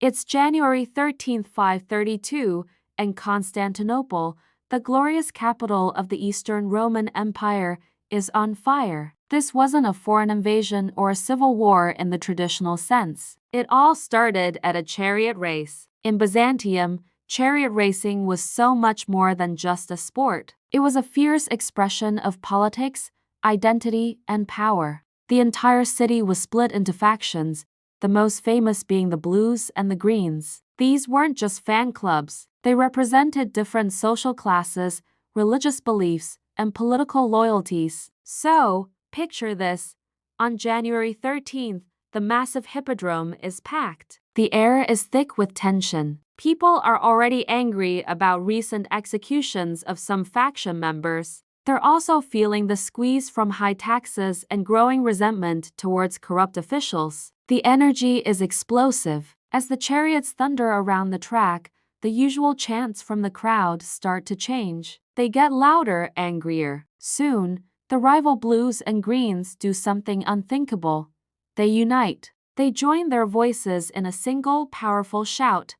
It's January 13th, 532, and Constantinople, the glorious capital of the Eastern Roman Empire, is on fire. This wasn't a foreign invasion or a civil war in the traditional sense. It all started at a chariot race. In Byzantium, chariot racing was so much more than just a sport. It was a fierce expression of politics, identity, and power. The entire city was split into factions, the most famous being the Blues and the Greens. These weren't just fan clubs. They represented different social classes, religious beliefs, and political loyalties. So, picture this. On January 13th, the massive hippodrome is packed. The air is thick with tension. People are already angry about recent executions of some faction members. They're also feeling the squeeze from high taxes and growing resentment towards corrupt officials. The energy is explosive. As the chariots thunder around the track, the usual chants from the crowd start to change. They get louder, angrier. Soon, the rival Blues and Greens do something unthinkable. They unite. They join their voices in a single powerful shout,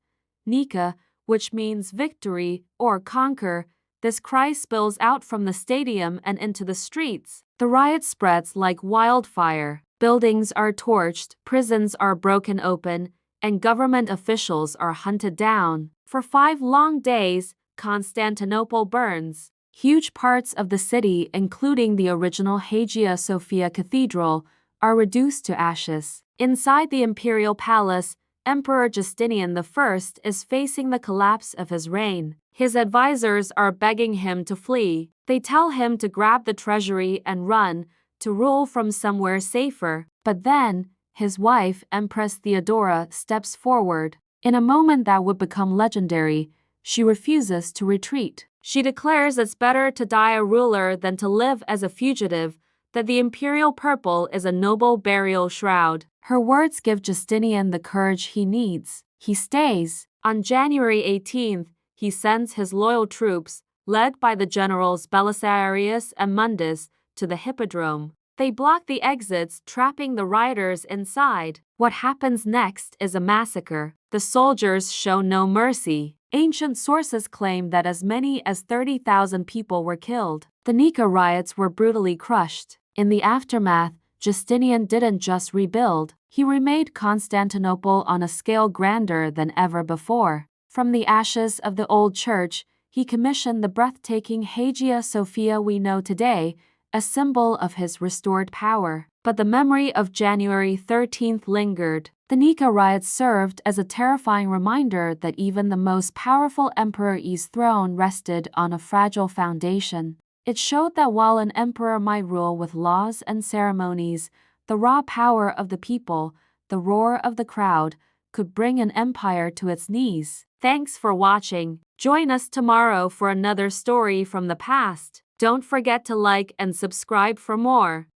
Nika, which means victory or conquer. This cry spills out from the stadium and into the streets. The riot spreads like wildfire. Buildings are torched, prisons are broken open, and government officials are hunted down. For 5 long days, Constantinople burns. Huge parts of the city, including the original Hagia Sophia Cathedral, are reduced to ashes. Inside the imperial palace, Emperor Justinian I is facing the collapse of his reign. His advisors are begging him to flee. They tell him to grab the treasury and run, to rule from somewhere safer. But then, his wife, Empress Theodora, steps forward. In a moment that would become legendary, she refuses to retreat. She declares it's better to die a ruler than to live as a fugitive, that the imperial purple is a noble burial shroud. Her words give Justinian the courage he needs. He stays. On January 18th, he sends his loyal troops, led by the generals Belisarius and Mundus, to the hippodrome. They block the exits, trapping the rioters inside. What happens next is a massacre. The soldiers show no mercy. Ancient sources claim that as many as 30,000 people were killed. The Nika riots were brutally crushed. In the aftermath, Justinian didn't just rebuild, he remade Constantinople on a scale grander than ever before. From the ashes of the old church, he commissioned the breathtaking Hagia Sophia we know today, a symbol of his restored power. But the memory of January 13th lingered. The Nika riots served as a terrifying reminder that even the most powerful emperor's throne rested on a fragile foundation. It showed that while an emperor might rule with laws and ceremonies, the raw power of the people, the roar of the crowd, could bring an empire to its knees. Thanks for watching. Join us tomorrow for another story from the past. Don't forget to like and subscribe for more.